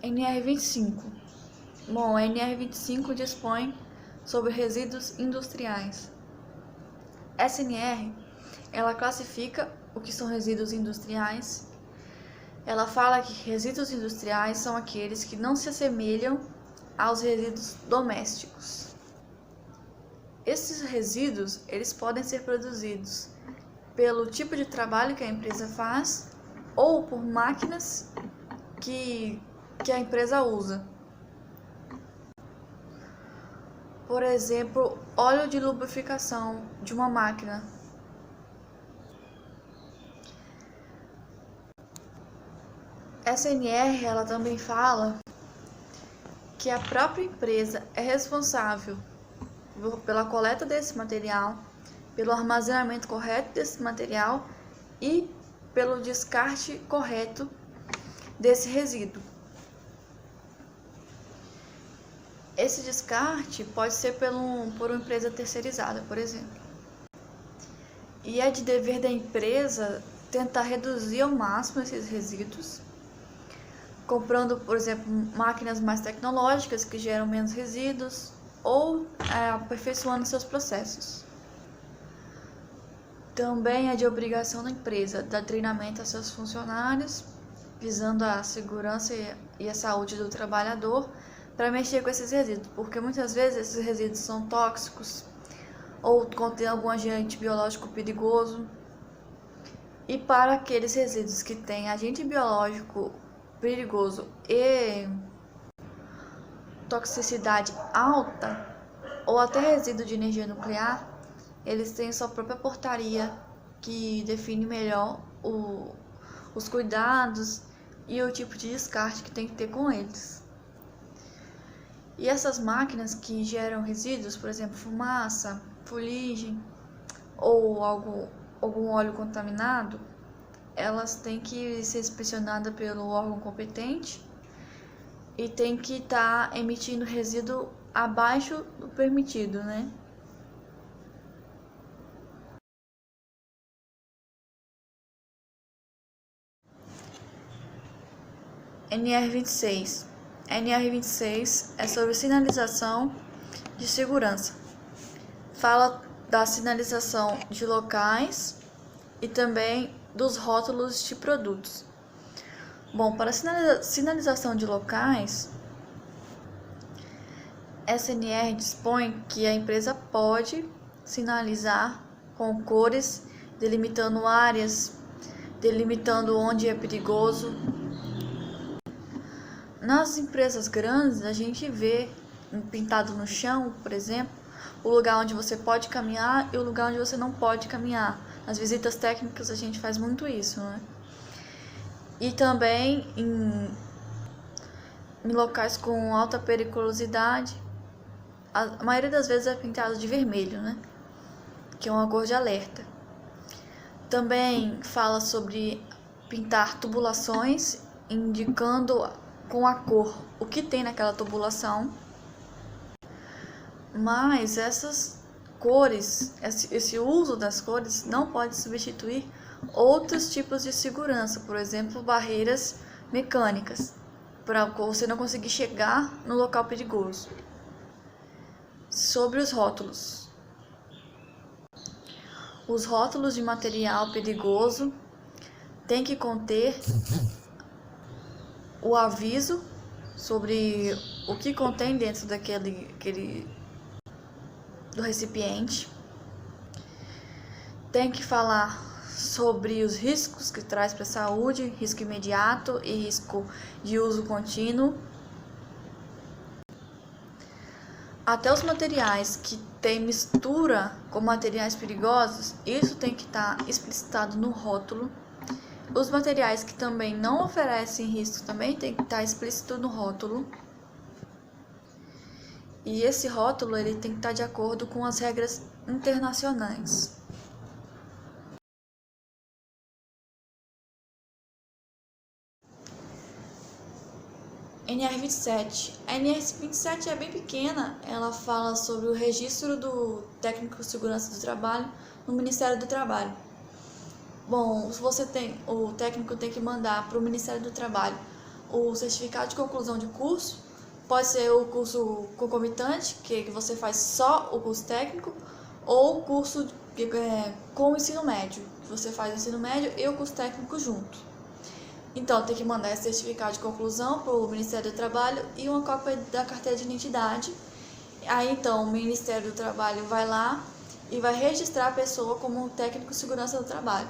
NR25. Bom, a NR25 dispõe sobre resíduos industriais. Essa NR, ela classifica o que são resíduos industriais. Ela fala que resíduos industriais são aqueles que não se assemelham aos resíduos domésticos. Esses resíduos, eles podem ser produzidos pelo tipo de trabalho que a empresa faz ou por máquinas que a empresa usa. Por exemplo, óleo de lubrificação de uma máquina. Essa NR, ela também fala que a própria empresa é responsável pela coleta desse material, pelo armazenamento correto desse material e pelo descarte correto desse resíduo. Esse descarte pode ser por uma empresa terceirizada, por exemplo. E é de dever da empresa tentar reduzir ao máximo esses resíduos, comprando, por exemplo, máquinas mais tecnológicas que geram menos resíduos ou aperfeiçoando seus processos. Também é de obrigação da empresa dar treinamento a seus funcionários, visando a segurança e a saúde do trabalhador, para mexer com esses resíduos, porque muitas vezes esses resíduos são tóxicos ou contêm algum agente biológico perigoso. E para aqueles resíduos que têm agente biológico perigoso e toxicidade alta, ou até resíduo de energia nuclear, eles têm sua própria portaria que define melhor os cuidados e o tipo de descarte que tem que ter com eles. E essas máquinas que geram resíduos, por exemplo, fumaça, fuligem ou algum óleo contaminado, elas têm que ser inspecionadas pelo órgão competente e tem que estar emitindo resíduo abaixo do permitido, né? NR26. NR26 é sobre sinalização de segurança. Fala da sinalização de locais e também dos rótulos de produtos. Bom, para a sinalização de locais, essa NR dispõe que a empresa pode sinalizar com cores, delimitando áreas, delimitando onde é perigoso. Nas empresas grandes, a gente vê pintado no chão, por exemplo, o lugar onde você pode caminhar e o lugar onde você não pode caminhar. Nas visitas técnicas a gente faz muito isso, né? E também em locais com alta periculosidade, a maioria das vezes é pintado de vermelho, né? Que é uma cor de alerta. Também fala sobre pintar tubulações, indicando com a cor o que tem naquela tubulação, mas essas cores, esse uso das cores não pode substituir outros tipos de segurança, por exemplo, barreiras mecânicas, para você não conseguir chegar no local perigoso. Sobre os rótulos. Os rótulos de material perigoso têm que conter o aviso sobre o que contém dentro do recipiente. Tem que falar sobre os riscos que traz para a saúde, risco imediato e risco de uso contínuo. Até os materiais que têm mistura com materiais perigosos, isso tem que estar explicitado no rótulo. Os materiais que também não oferecem risco também tem que estar explícito no rótulo. E esse rótulo ele tem que estar de acordo com as regras internacionais. NR27. A NR27 é bem pequena, ela fala sobre o registro do técnico de segurança do trabalho no Ministério do Trabalho. Bom, o técnico tem que mandar para o Ministério do Trabalho o certificado de conclusão de curso, pode ser o curso concomitante, que você faz só o curso técnico, ou o curso com o ensino médio, que você faz o ensino médio e o curso técnico junto. Então, tem que mandar esse certificado de conclusão para o Ministério do Trabalho e uma cópia da carteira de identidade. Aí, então, o Ministério do Trabalho vai lá e vai registrar a pessoa como técnico de segurança do trabalho.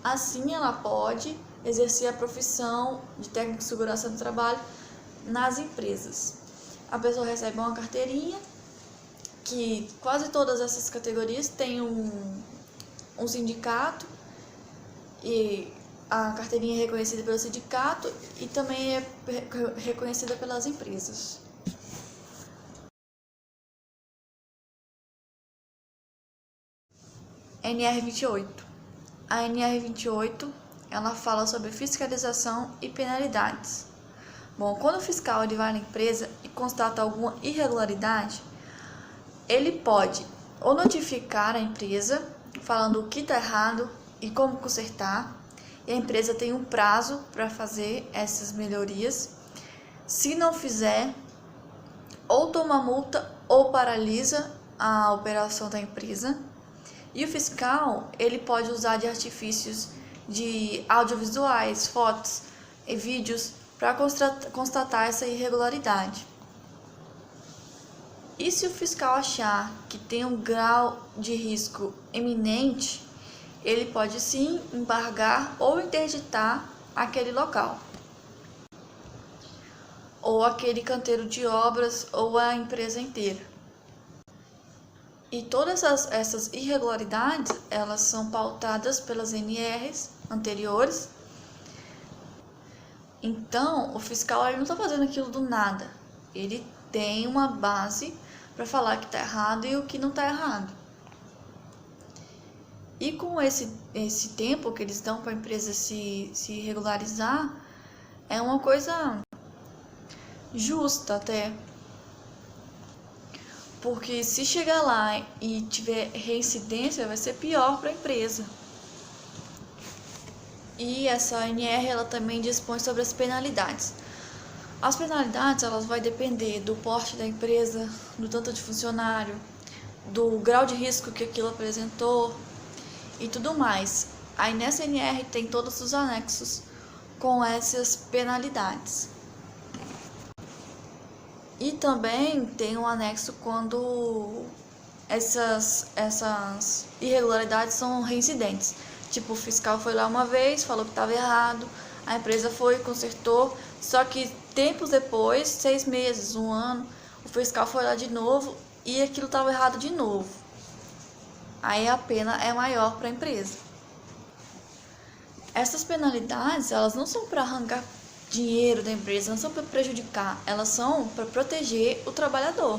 Assim, ela pode exercer a profissão de técnico de segurança do trabalho nas empresas. A pessoa recebe uma carteirinha, que quase todas essas categorias têm um sindicato, e a carteirinha é reconhecida pelo sindicato e também é reconhecida pelas empresas. NR28. A NR28, ela fala sobre fiscalização e penalidades. Bom, quando o fiscal ele vai na empresa e constata alguma irregularidade, ele pode ou notificar a empresa falando o que está errado e como consertar, e a empresa tem um prazo para fazer essas melhorias. Se não fizer, ou toma multa ou paralisa a operação da empresa. E o fiscal, ele pode usar de artifícios de audiovisuais, fotos e vídeos para constatar essa irregularidade. E se o fiscal achar que tem um grau de risco eminente, ele pode sim embargar ou interditar aquele local, ou aquele canteiro de obras, ou a empresa inteira. E todas essas irregularidades, elas são pautadas pelas NRs anteriores. Então, o fiscal ele não está fazendo aquilo do nada. Ele tem uma base para falar que está errado e o que não está errado. E com esse tempo que eles dão para a empresa se regularizar, é uma coisa justa até. Porque se chegar lá e tiver reincidência, vai ser pior para a empresa. E essa NR ela também dispõe sobre as penalidades. As penalidades elas vão depender do porte da empresa, do tanto de funcionário, do grau de risco que aquilo apresentou e tudo mais. Aí nessa NR tem todos os anexos com essas penalidades. E também tem um anexo quando essas irregularidades são reincidentes. Tipo, o fiscal foi lá uma vez, falou que estava errado, a empresa foi, consertou, só que tempos depois, 6 meses, 1 ano, o fiscal foi lá de novo e aquilo estava errado de novo. Aí a pena é maior para a empresa. Essas penalidades, elas não são para arrancar dinheiro da empresa, não são para prejudicar, elas são para proteger o trabalhador,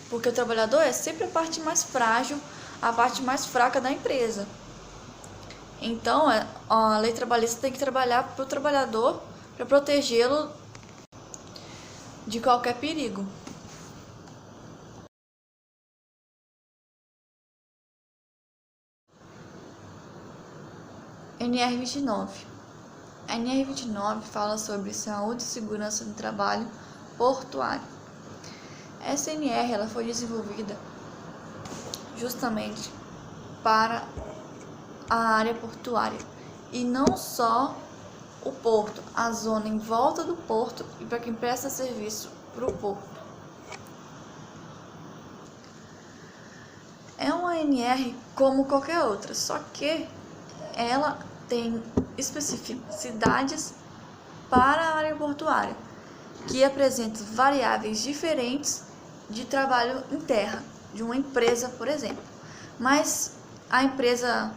porque o trabalhador é sempre a parte mais frágil, a parte mais fraca da empresa. Então a lei trabalhista tem que trabalhar para o trabalhador, para protegê-lo de qualquer perigo. NR29. A NR29 fala sobre saúde e segurança no trabalho portuário. Essa NR ela foi desenvolvida justamente para a área portuária e não só o porto, a zona em volta do porto e para quem presta serviço para o porto. É uma NR como qualquer outra, só que ela tem especificidades para a área portuária, que apresenta variáveis diferentes de trabalho em terra, de uma empresa, por exemplo. Mas a empresa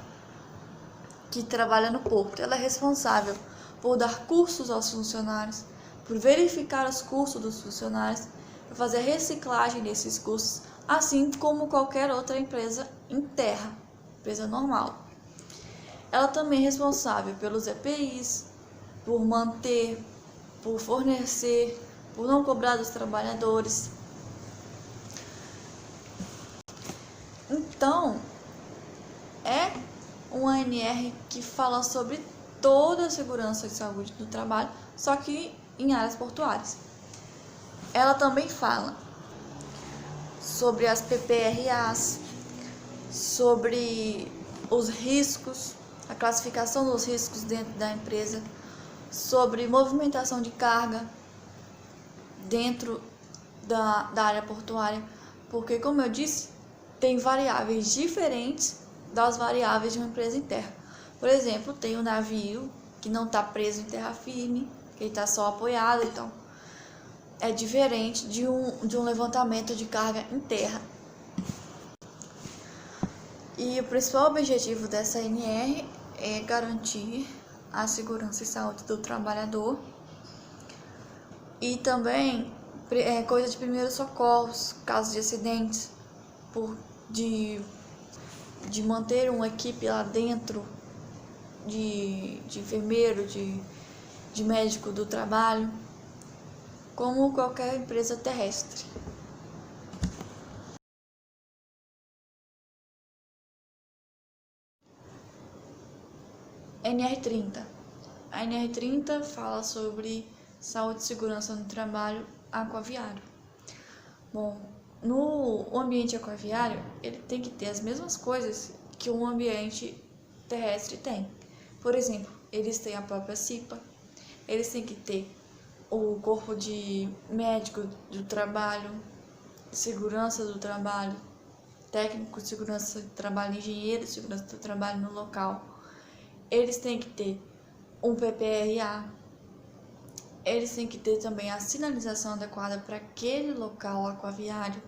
que trabalha no porto, ela é responsável por dar cursos aos funcionários, por verificar os cursos dos funcionários, por fazer a reciclagem desses cursos, assim como qualquer outra empresa em terra, empresa normal. Ela também é responsável pelos EPIs, por manter, por fornecer, por não cobrar dos trabalhadores. Então, é uma ANR que fala sobre toda a segurança e saúde do trabalho, só que em áreas portuárias. Ela também fala sobre as PPRAs, sobre os riscos, a classificação dos riscos dentro da empresa, sobre movimentação de carga dentro da área portuária, porque, como eu disse, tem variáveis diferentes das variáveis de uma empresa em terra. Por exemplo, tem o navio que não está preso em terra firme, que está só apoiado, então é diferente de um levantamento de carga em terra. E o principal objetivo dessa NR é garantir a segurança e saúde do trabalhador e também coisa de primeiros socorros, casos de acidentes, de manter uma equipe lá dentro de enfermeiro, de médico do trabalho, como qualquer empresa terrestre. NR30. A NR30 fala sobre saúde e segurança no trabalho aquaviário. Bom, no ambiente aquaviário, ele tem que ter as mesmas coisas que um ambiente terrestre tem. Por exemplo, eles têm a própria CIPA, eles têm que ter o corpo de médico do trabalho, segurança do trabalho, técnico de segurança do trabalho, engenheiro de segurança do trabalho no local. Eles têm que ter um PPRA, eles têm que ter também a sinalização adequada para aquele local aquaviário,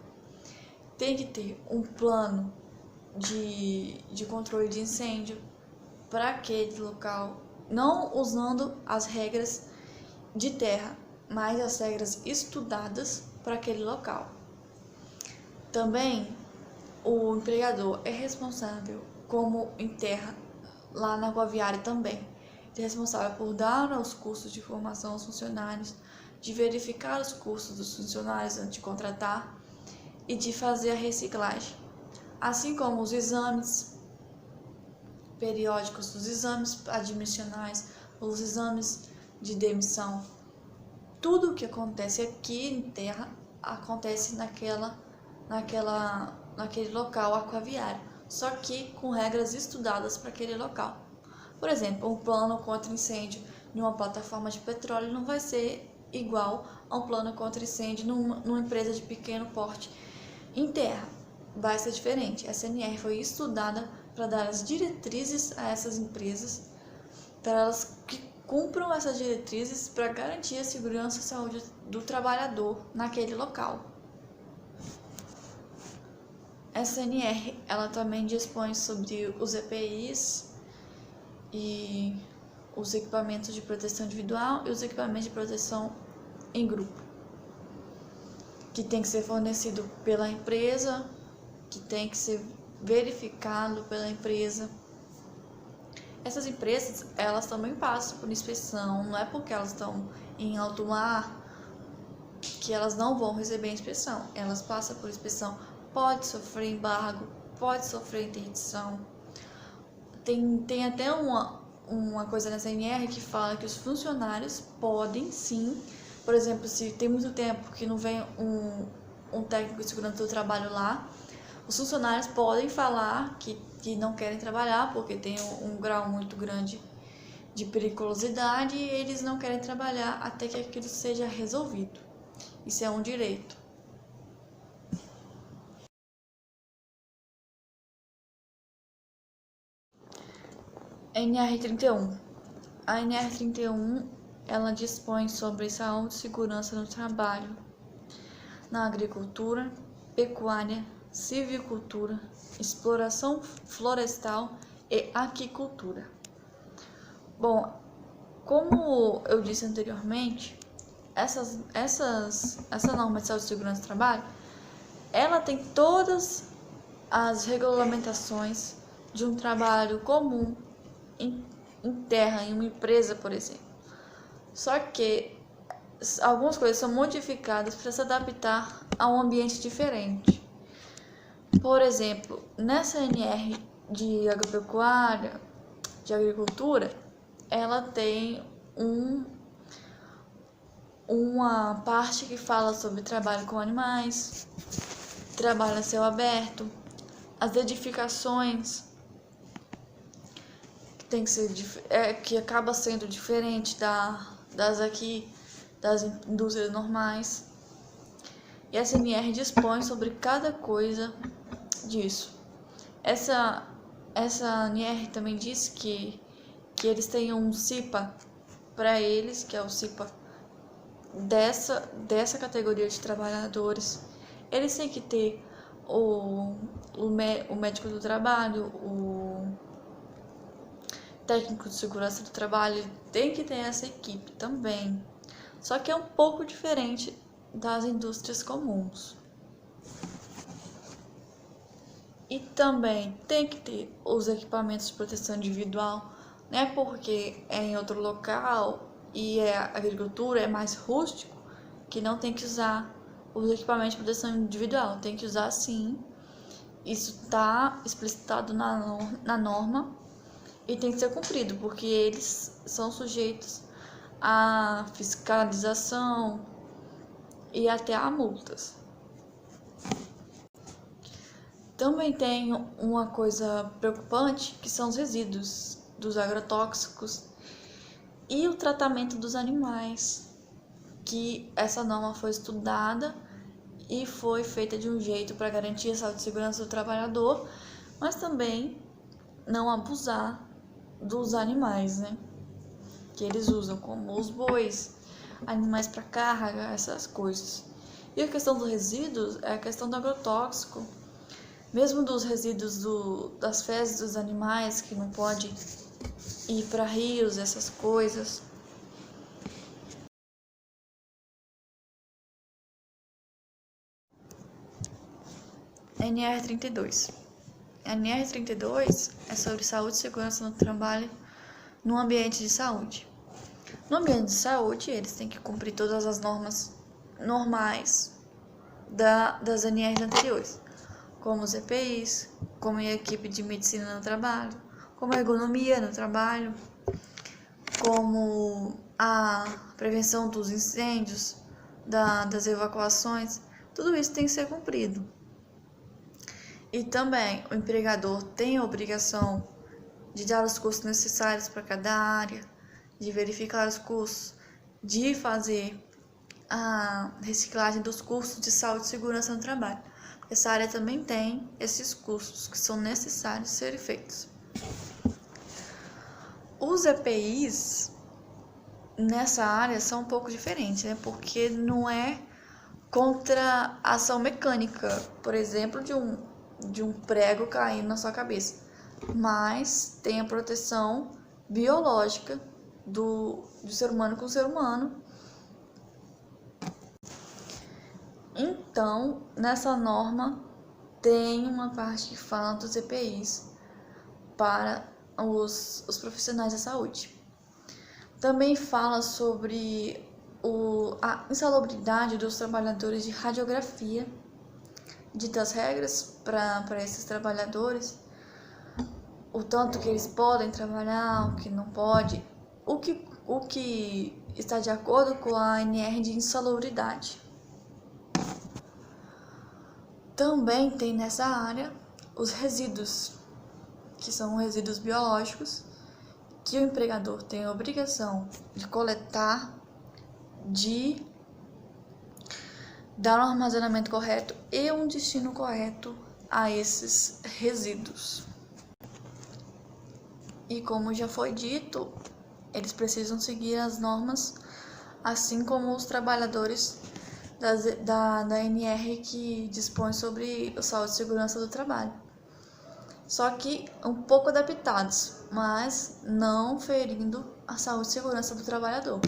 tem que ter um plano de controle de incêndio para aquele local, não usando as regras de terra, mas as regras estudadas para aquele local. Também o empregador é responsável, como em terra, lá na aquaviária também, é responsável por dar os cursos de formação aos funcionários, de verificar os cursos dos funcionários antes de contratar e de fazer a reciclagem, assim como os exames periódicos, os exames admissionais, os exames de demissão. Tudo o que acontece aqui em terra acontece naquele local aquaviário, só que com regras estudadas para aquele local. Por exemplo, um plano contra incêndio em uma plataforma de petróleo não vai ser igual a um plano contra incêndio numa empresa de pequeno porte em terra. Vai ser diferente. A CNR foi estudada para dar as diretrizes a essas empresas, para elas que cumpram essas diretrizes para garantir a segurança e saúde do trabalhador naquele local. A CNR, ela também dispõe sobre os EPIs e os equipamentos de proteção individual e os equipamentos de proteção em grupo, que tem que ser fornecido pela empresa, que tem que ser verificado pela empresa. Essas empresas, elas também passam por inspeção, não é porque elas estão em alto mar que elas não vão receber inspeção, elas passam por inspeção, pode sofrer embargo, pode sofrer interdição. Tem até uma coisa na CNR que fala que os funcionários podem sim, por exemplo, se tem muito tempo que não vem um técnico de segurança do trabalho lá, os funcionários podem falar que não querem trabalhar porque tem um grau muito grande de periculosidade e eles não querem trabalhar até que aquilo seja resolvido. Isso é um direito. NR31. A NR31, ela dispõe sobre saúde e segurança no trabalho, na agricultura, pecuária, silvicultura, exploração florestal e aquicultura. Bom, como eu disse anteriormente, essa norma de saúde e segurança no trabalho, ela tem todas as regulamentações de um trabalho comum em terra, em uma empresa, por exemplo. Só que algumas coisas são modificadas para se adaptar a um ambiente diferente. Por exemplo, nessa NR de agropecuária, de agricultura, ela tem uma parte que fala sobre trabalho com animais, trabalho a céu aberto, as edificações, que tem que ser que acaba sendo diferente das indústrias normais. E a CNR dispõe sobre cada coisa disso. Essa NR também diz que eles têm um CIPA para eles, que é o CIPA dessa categoria de trabalhadores. Eles têm que ter o médico do trabalho, o técnico de segurança do trabalho, tem que ter essa equipe também. Só que é um pouco diferente das indústrias comuns. E também tem que ter os equipamentos de proteção individual, né? Porque é em outro local e a agricultura é mais rústico, que não tem que usar os equipamentos de proteção individual. Tem que usar sim. Isso está explicitado na norma e tem que ser cumprido, porque eles são sujeitos à fiscalização e até a multas. Também tem uma coisa preocupante, que são os resíduos dos agrotóxicos e o tratamento dos animais, que essa norma foi estudada e foi feita de um jeito para garantir a saúde e segurança do trabalhador, mas também não abusar dos animais, né? Que eles usam, como os bois, animais para carga, essas coisas. E a questão dos resíduos é a questão do agrotóxico. Mesmo dos resíduos das fezes dos animais, que não pode ir para rios, essas coisas. NR32. A NR32 é sobre saúde e segurança no trabalho no ambiente de saúde. No ambiente de saúde, eles têm que cumprir todas as normas normais das NRs anteriores, como os EPIs, como a equipe de medicina no trabalho, como a ergonomia no trabalho, como a prevenção dos incêndios, das evacuações. Tudo isso tem que ser cumprido. E também o empregador tem a obrigação de dar os cursos necessários para cada área, de verificar os cursos, de fazer a reciclagem dos cursos de saúde e segurança no trabalho. Essa área também tem esses cursos que são necessários serem feitos. Os EPIs nessa área são um pouco diferentes, né? Porque não é contra a ação mecânica, por exemplo, de um prego caindo na sua cabeça, mas tem a proteção biológica do ser humano com o ser humano. Então, nessa norma tem uma parte que fala dos EPIs para os profissionais da saúde. Também fala sobre a insalubridade dos trabalhadores de radiografia, ditas regras para esses trabalhadores, o tanto que eles podem trabalhar, o que não pode, o que está de acordo com a ANR de insalubridade. Também tem nessa área os resíduos, que são resíduos biológicos, que o empregador tem a obrigação de coletar, de dar um armazenamento correto e um destino correto a esses resíduos. E como já foi dito, eles precisam seguir as normas, assim como os trabalhadores da ANR que dispõe sobre a saúde e segurança do trabalho. Só que um pouco adaptados, mas não ferindo a saúde e segurança do trabalhador.